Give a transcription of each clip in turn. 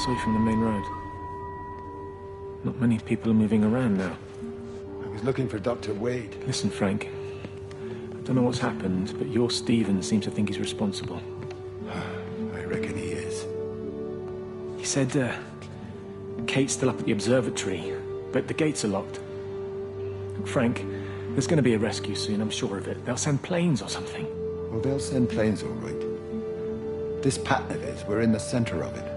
blocks away from the main road. Not many people are moving around now. I was looking for Dr. Wade. Listen, Frank. I don't know what's happened, but your Stephen seems to think he's responsible. I reckon he is. He said, Kate's still up at the observatory, but the gates are locked. Look, Frank, there's going to be a rescue soon, I'm sure of it. They'll send planes or something. Well, they'll send planes, all right. This pattern of his, we're in the center of it.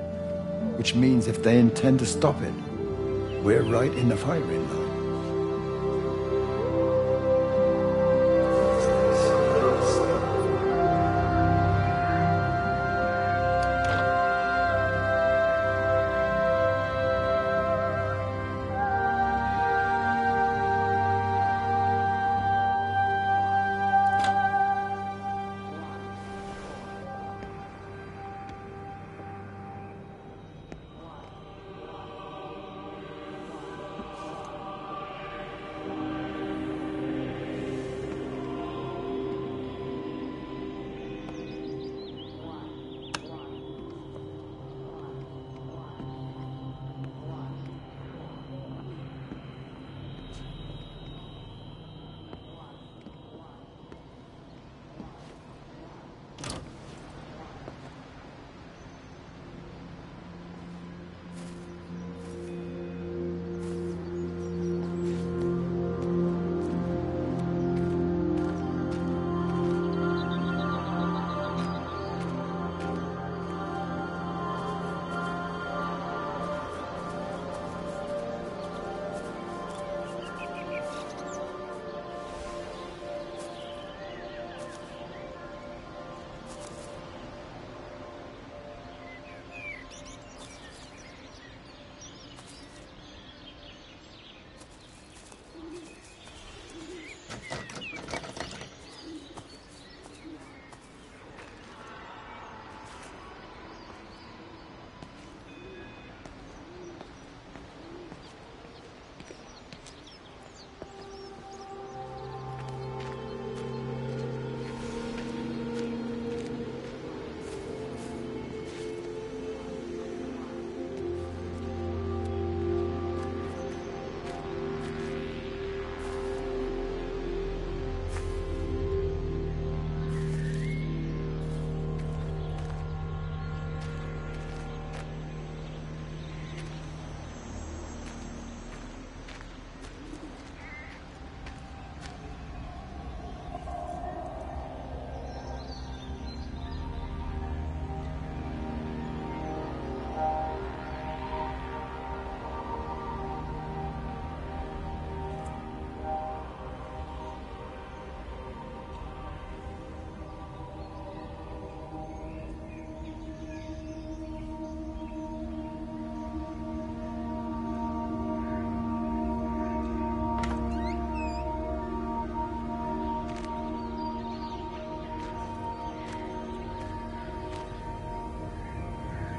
Which means if they intend to stop it, we're right in the firing line.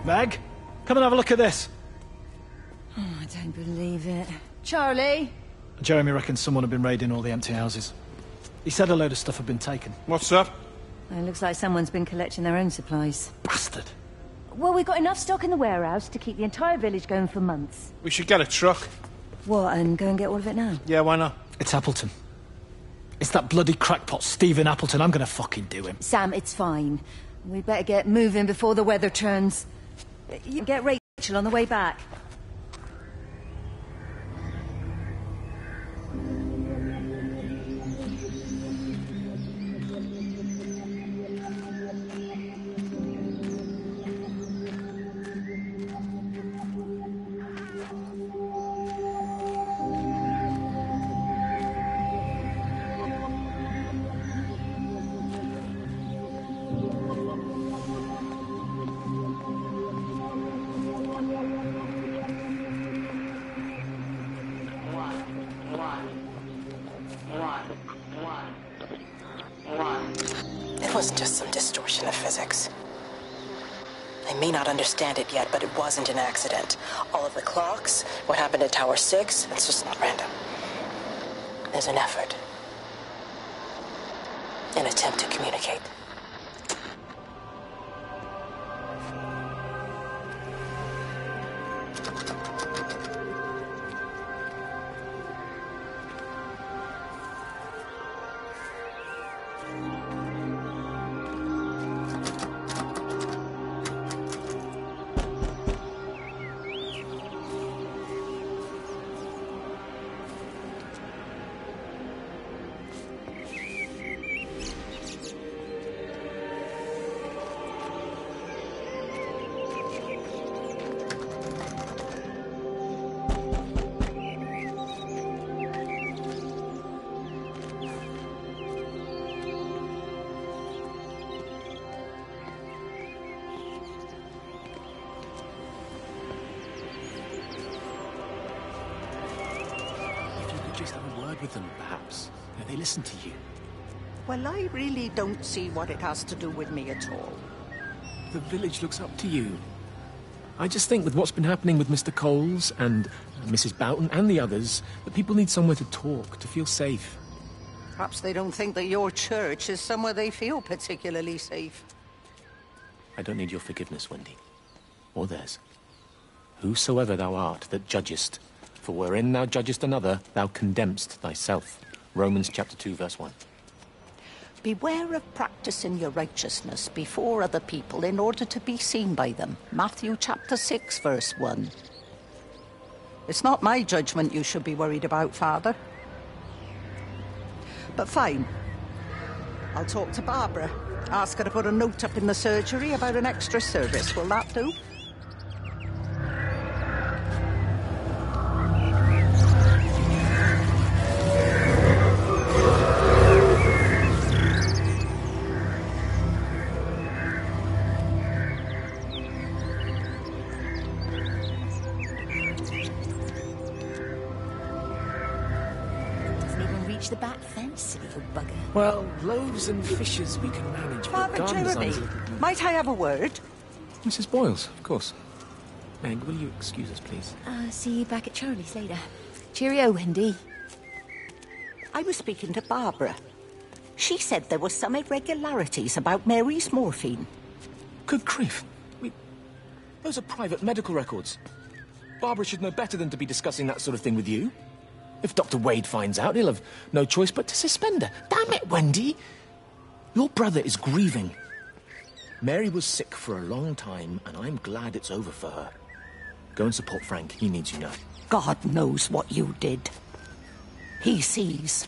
Meg, come and have a look at this. Oh, I don't believe it. Charlie? Jeremy reckons someone had been raiding all the empty houses. He said a load of stuff had been taken. What's up? It looks like someone's been collecting their own supplies. Bastard. Well, we've got enough stock in the warehouse to keep the entire village going for months. We should get a truck. What, and go and get all of it now? Yeah, why not? It's Appleton. It's that bloody crackpot Stephen Appleton. I'm gonna fucking do him. Sam, it's fine. We better get moving before the weather turns. You get Rachel on the way back. It wasn't just some distortion of physics. I may not understand it yet, but it wasn't an accident. All of the clocks, what happened at Tower 6, it's just not random. There's an effort. An attempt to communicate. with them, perhaps. They listen to you. Well, I really don't see what it has to do with me at all. The village looks up to you. I just think with what's been happening with Mr. Coles and Mrs. Boughton and the others, that people need somewhere to talk, to feel safe. Perhaps they don't think that your church is somewhere they feel particularly safe. I don't need your forgiveness, Wendy. Or theirs. Whosoever thou art that judgest, for wherein thou judgest another, thou condemnest thyself. Romans chapter 2, verse 1. Beware of practicing your righteousness before other people in order to be seen by them. Matthew chapter 6, verse 1. It's not my judgment you should be worried about, Father. But fine. I'll talk to Barbara. Ask her to put a note up in the surgery about an extra service. Will that do? The back fence, silly old bugger. Well, loaves and fishes we can manage, but Father garden Jeremy, design's a little... might I have a word? Mrs. Boyles, of course. Meg, will you excuse us, please? See you back at Charlie's later. Cheerio, Wendy. I was speaking to Barbara. She said there were some irregularities about Mary's morphine. Good grief. Those are private medical records. Barbara should know better than to be discussing that sort of thing with you. If Dr. Wade finds out, he'll have no choice but to suspend her. Damn it, Wendy! Your brother is grieving. Mary was sick for a long time, and I'm glad it's over for her. Go and support Frank. He needs you now. God knows what you did. He sees.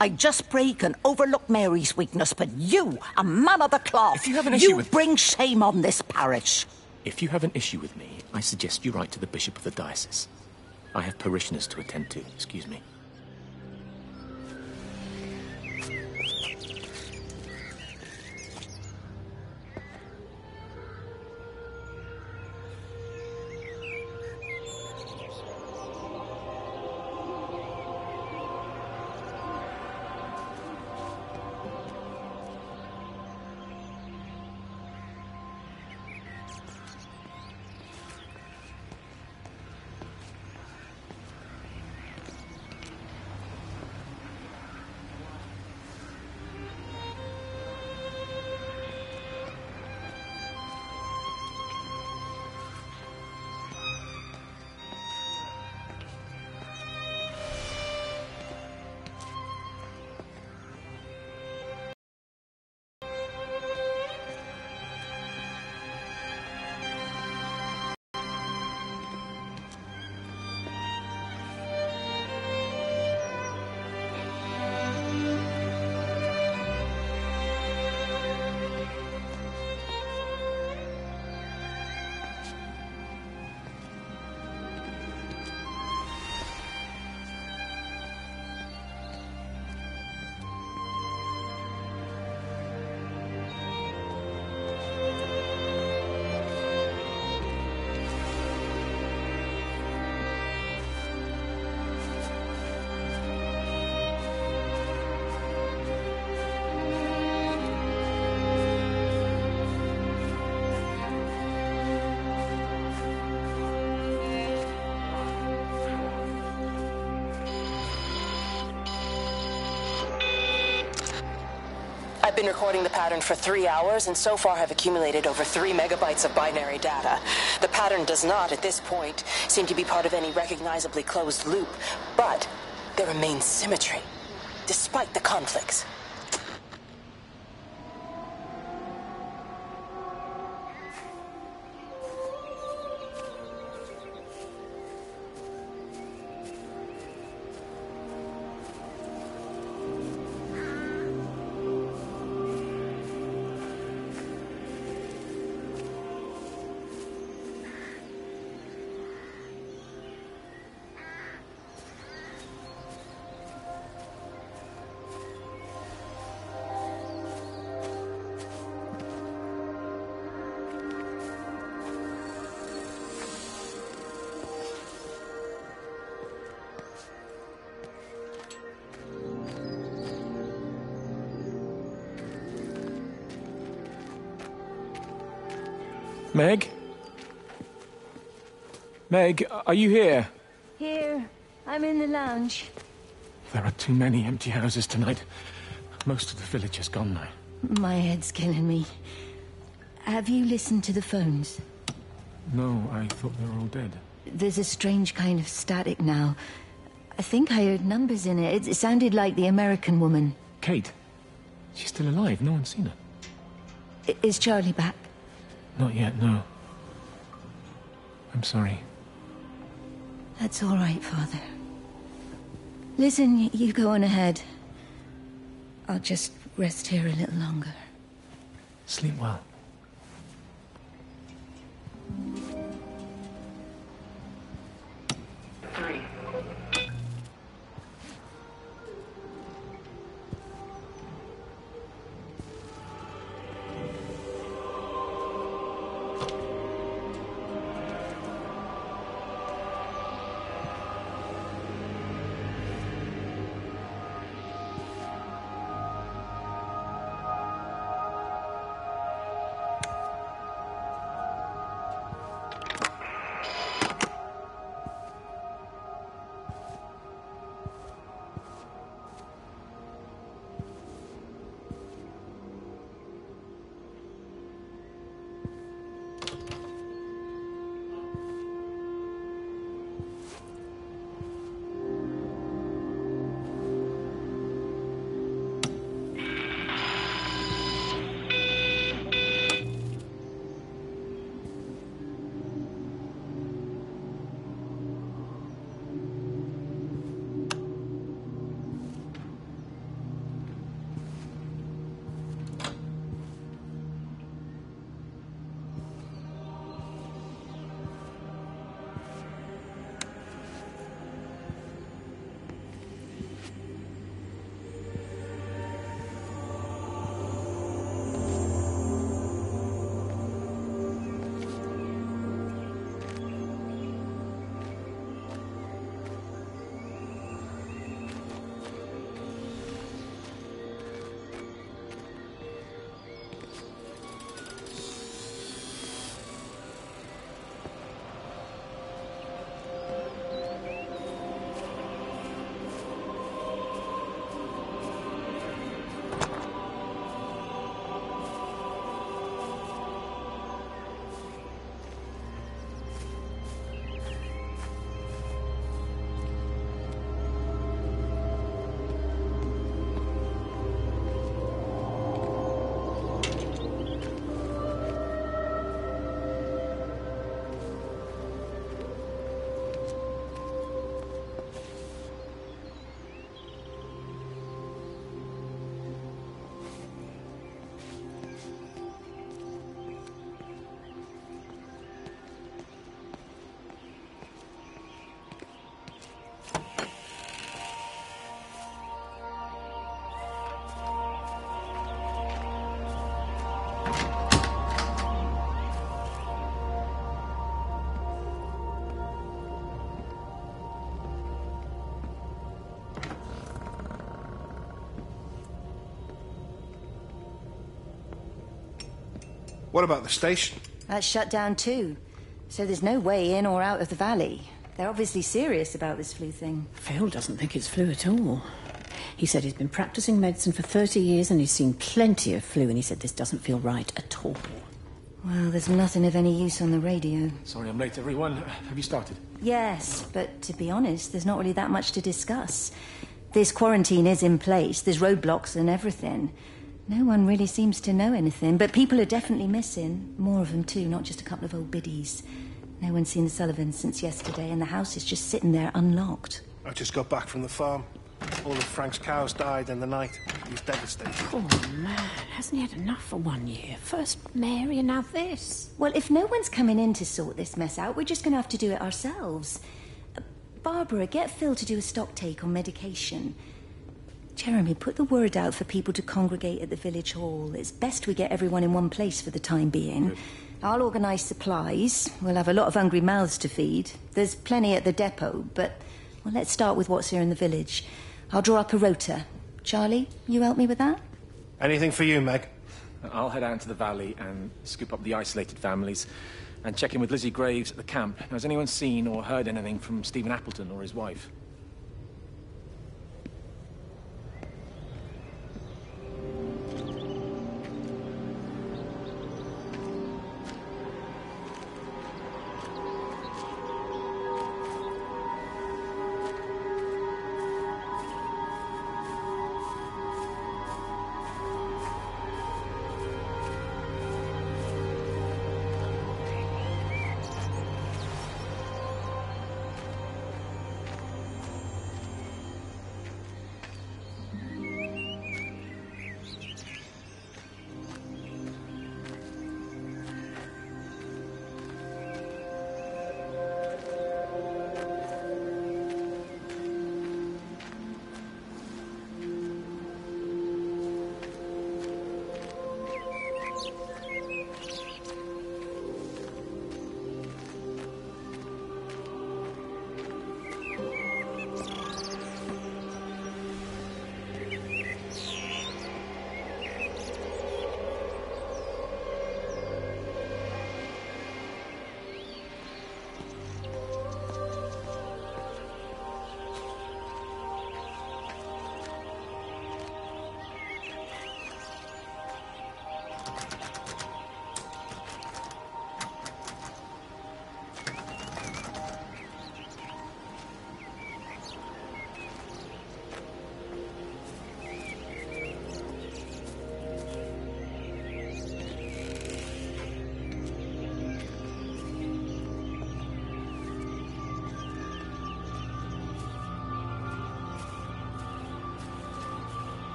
I just break and overlook Mary's weakness, but you, a man of the cloth, if you have an issue with... bring shame on this parish. If you have an issue with me, I suggest you write to the Bishop of the Diocese. I have parishioners to attend to. Excuse me. I've been recording the pattern for 3 hours and so far have accumulated over 3 megabytes of binary data. The pattern does not, at this point, seem to be part of any recognizably closed loop, but there remains symmetry, despite the conflicts. Meg? Meg, are you here? Here. I'm in the lounge. There are too many empty houses tonight. Most of the village is gone now. My head's killing me. Have you listened to the phones? No, I thought they were all dead. There's a strange kind of static now. I think I heard numbers in it. It sounded like the American woman. Kate? She's still alive. No one's seen her. Is Charlie back? Not yet, no. I'm sorry. That's all right, Father. Listen, you go on ahead. I'll just rest here a little longer. Sleep well. What about the station? That's shut down too. So there's no way in or out of the valley. They're obviously serious about this flu thing. Phil doesn't think it's flu at all. He said he's been practicing medicine for 30 years and he's seen plenty of flu, and he said this doesn't feel right at all. Well, there's nothing of any use on the radio. Sorry I'm late, everyone. Have you started? Yes, but to be honest, there's not really that much to discuss. This quarantine is in place, there's roadblocks and everything. No one really seems to know anything, but people are definitely missing. More of them too, not just a couple of old biddies. No one's seen the Sullivans since yesterday, and the house is just sitting there unlocked. I just got back from the farm. All of Frank's cows died in the night. He's devastated. Poor man, hasn't he had enough for 1 year? First Mary and now this. Well, if no one's coming in to sort this mess out, we're just going to have to do it ourselves. Barbara, get Phil to do a stock take on medication. Jeremy, put the word out for people to congregate at the village hall. It's best we get everyone in one place for the time being. Good. I'll organise supplies. We'll have a lot of hungry mouths to feed. There's plenty at the depot, but well, let's start with what's here in the village. I'll draw up a rota. Charlie, you help me with that? Anything for you, Meg. I'll head out into the valley and scoop up the isolated families and check in with Lizzie Graves at the camp. Now, has anyone seen or heard anything from Stephen Appleton or his wife?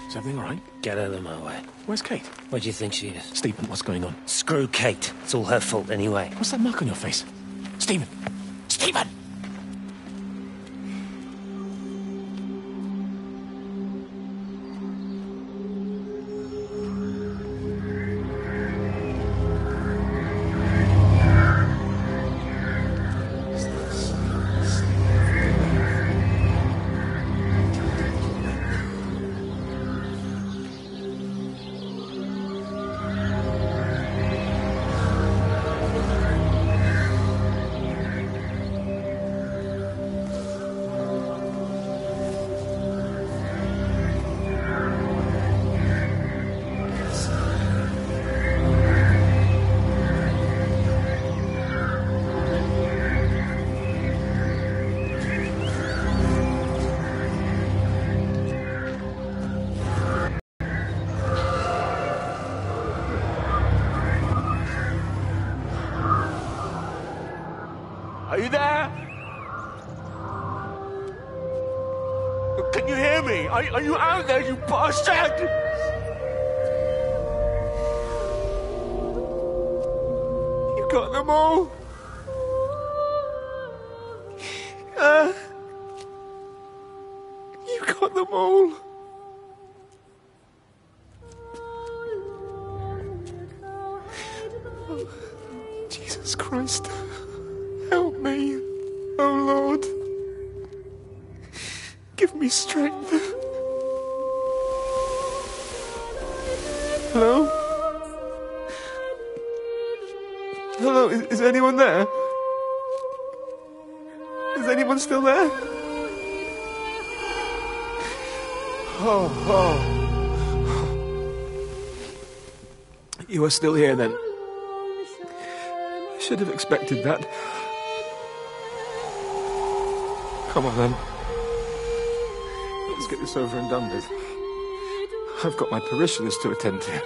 Is everything all right? Get out of my way. Where's Kate? Where do you think she is? Stephen, what's going on? Screw Kate. It's all her fault anyway. What's that mark on your face? Stephen! Stephen! Are you there? Can you hear me? Are you out there, you bastard? You got them all? You got them all? Oh, Jesus Christ. Help me, oh Lord. Give me strength. Hello? Hello, is anyone there? Is anyone still there? Oh. You are still here then. I should have expected that. Come on, then. Let's get this over and done with. I've got my parishioners to attend to.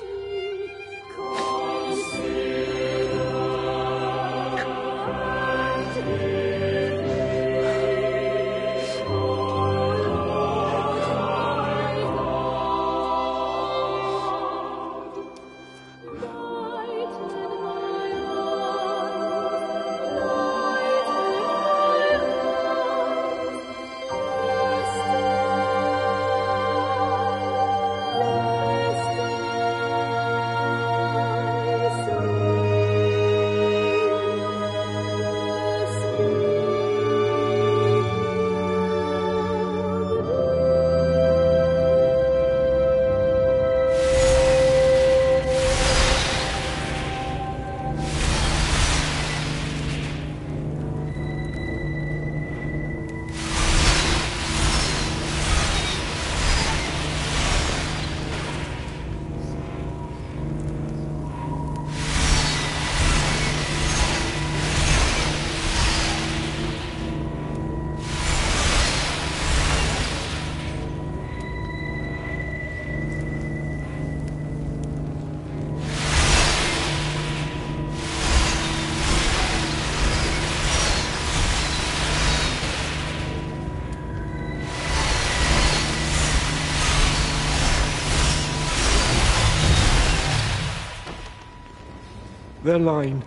Their line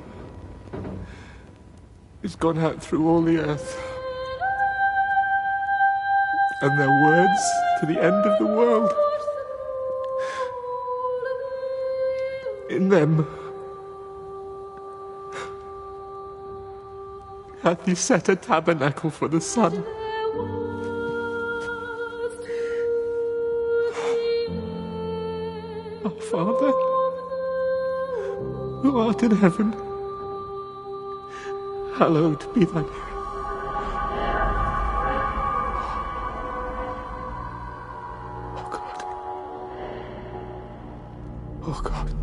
has gone out through all the earth. And their words to the end of the world. In them hath he set a tabernacle for the sun. Our Father, who art in heaven, hallowed be thy name. Oh God.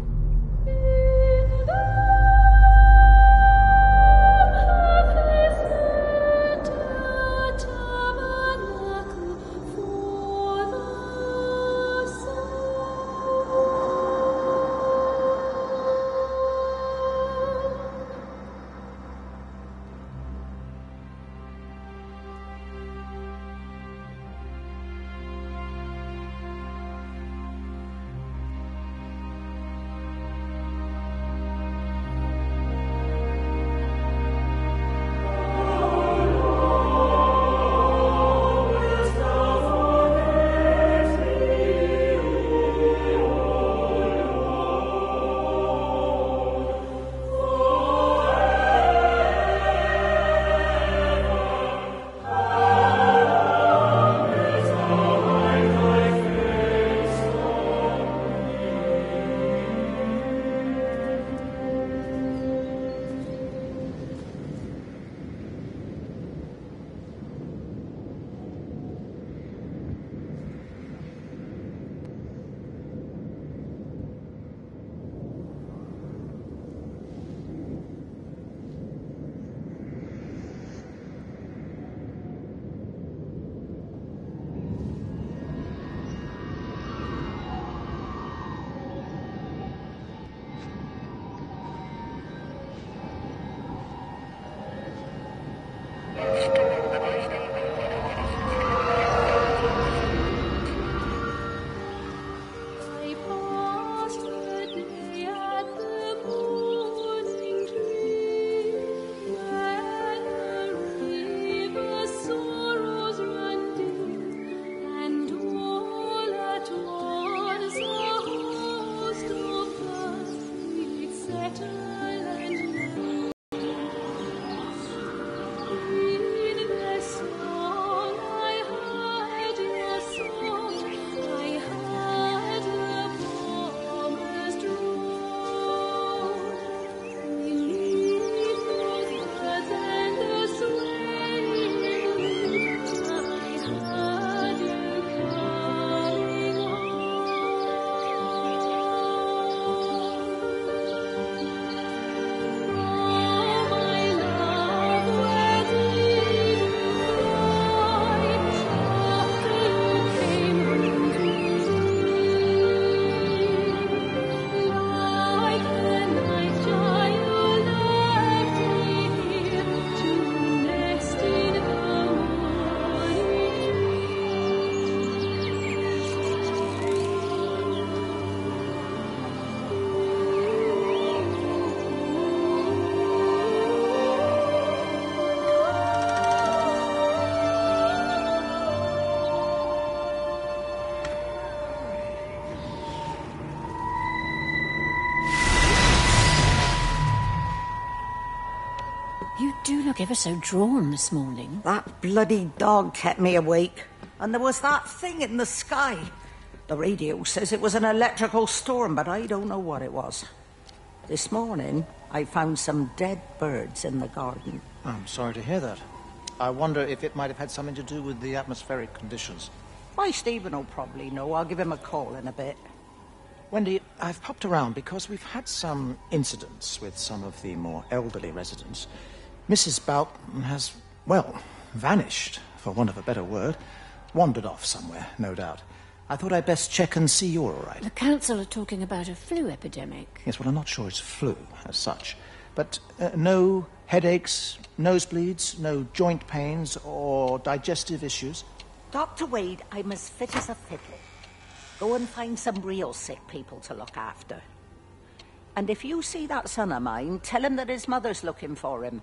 look ever so drawn this morning. That bloody dog kept me awake. And there was that thing in the sky. The radio says it was an electrical storm, but I don't know what it was. This morning, I found some dead birds in the garden. I'm sorry to hear that. I wonder if it might have had something to do with the atmospheric conditions. Why, Stephen will probably know. I'll give him a call in a bit. Wendy, I've popped around because we've had some incidents with some of the more elderly residents. Mrs. Boughton has, well, vanished, for want of a better word. Wandered off somewhere, no doubt. I thought I'd best check and see you're all right. The council are talking about a flu epidemic. Yes, well, I'm not sure it's flu as such. But no headaches, nosebleeds, no joint pains or digestive issues? Dr. Wade, I'm as fit as a fiddle. Go and find some real sick people to look after. And if you see that son of mine, tell him that his mother's looking for him.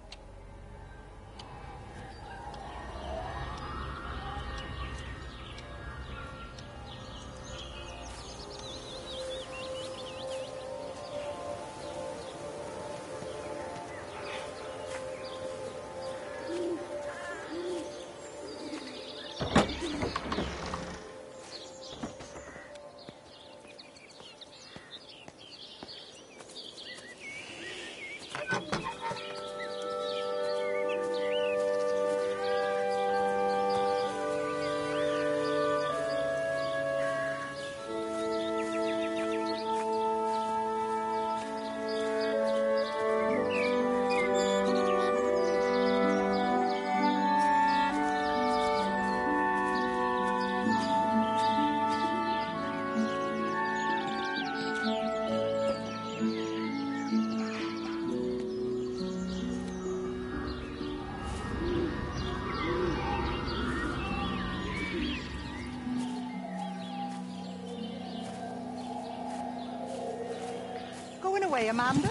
Going away, Amanda?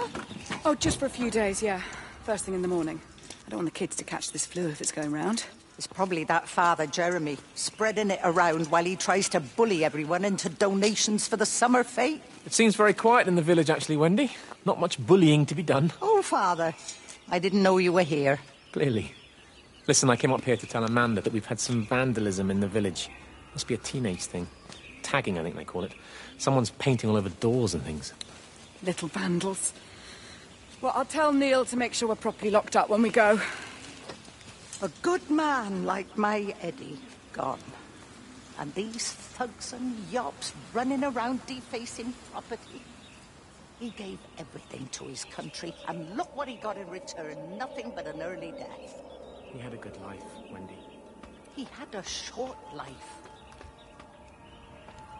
Oh, just for a few days, yeah. First thing in the morning. I don't want the kids to catch this flu if it's going round. It's probably that father, Jeremy, spreading it around while he tries to bully everyone into donations for the summer fete. It seems very quiet in the village, actually, Wendy. Not much bullying to be done. Oh, Father, I didn't know you were here. Clearly. Listen, I came up here to tell Amanda that we've had some vandalism in the village. Must be a teenage thing. Tagging, I think they call it. Someone's painting all over doors and things. Little vandals. Well, I'll tell Neil to make sure we're properly locked up when we go. A good man like my Eddie gone. And these thugs and yops running around defacing property. He gave everything to his country, and look what he got in return. Nothing but an early death. He had a good life, Wendy. He had a short life.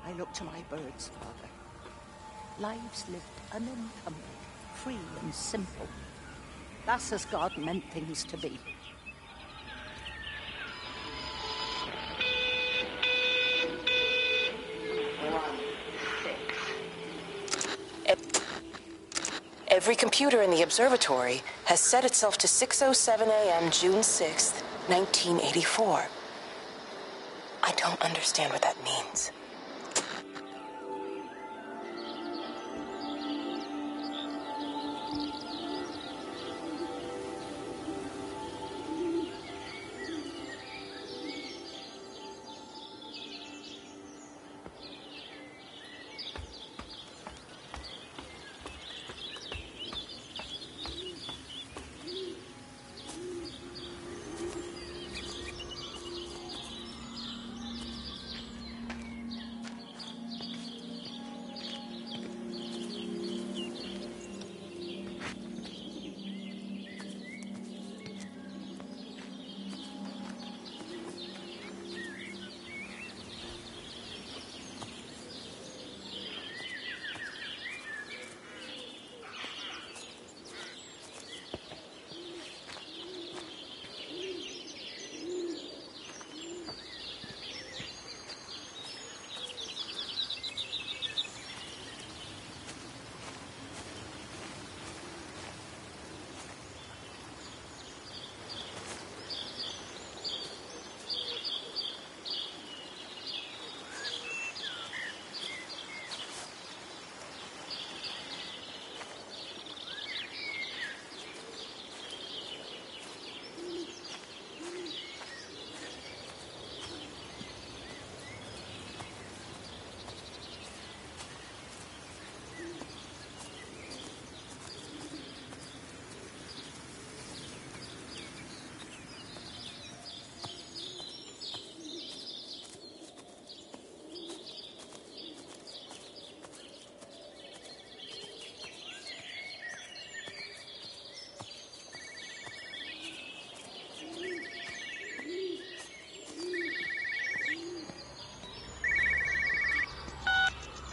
I look to my birds, Father. Lives lived unencumbered, free and simple. That's as God meant things to be. Every computer in the observatory has set itself to 6:07 a.m. June 6th, 1984. I don't understand what that means.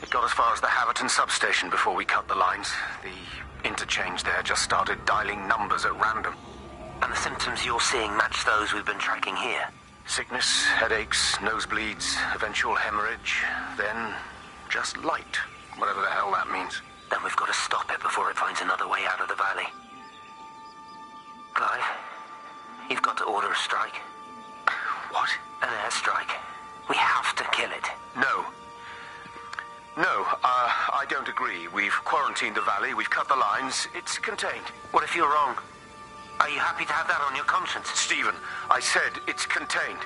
Got as far as the Haverton substation before we cut the lines. The interchange there just started dialing numbers at random. And the symptoms you're seeing match those we've been tracking here? Sickness, headaches, nosebleeds, eventual hemorrhage, then just light, whatever the hell that means. Then we've got to stop it before it finds another way out of the valley. Clive, you've got to order a strike. What? An airstrike. We have to kill it. No. No, I don't agree. We've quarantined the valley, we've cut the lines, it's contained. What if you're wrong? Are you happy to have that on your conscience? Stephen, I said it's contained.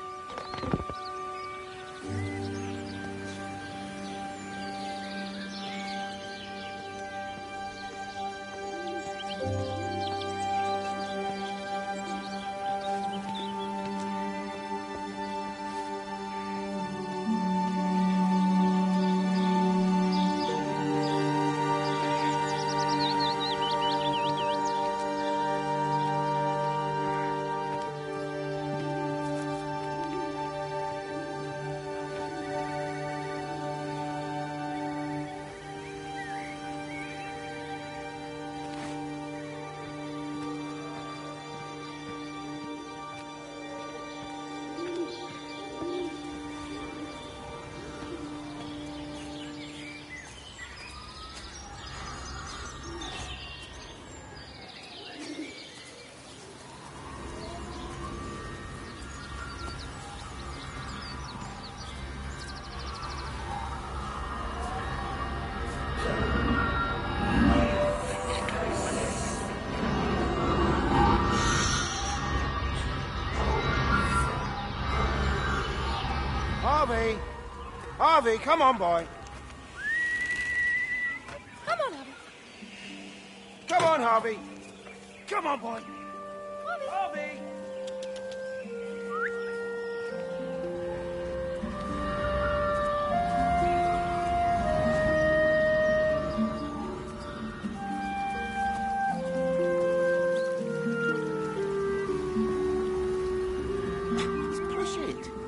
Harvey, come on, boy. Come on, Harvey. Come on, Harvey. Come on, boy. Harvey.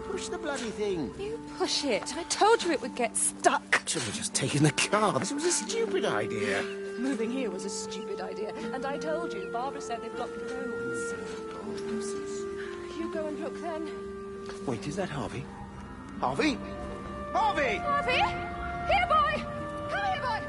Push the bloody thing. You push it. I told you it would get stuck. Should have just taken the car. This was a stupid idea. Moving here was a stupid idea. And I told you, Barbara said they blocked the roads. You go and look then. Wait, is that Harvey? Harvey? Harvey! Harvey! Here, boy! Come here, boy!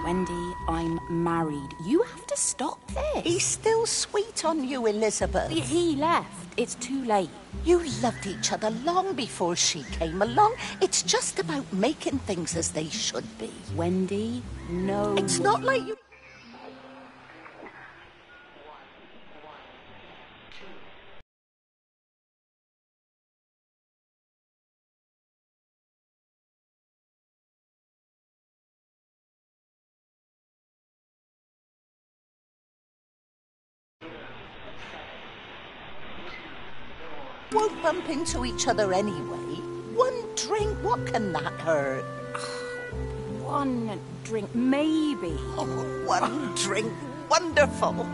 Wendy, I'm married. You have to stop this. He's still sweet on you, Elizabeth. He left. It's too late. You loved each other long before she came along. It's just about making things as they should be. Wendy, no. It's not like you... won't bump into each other anyway. One drink, what can that hurt? One drink, maybe. Oh, one drink, wonderful.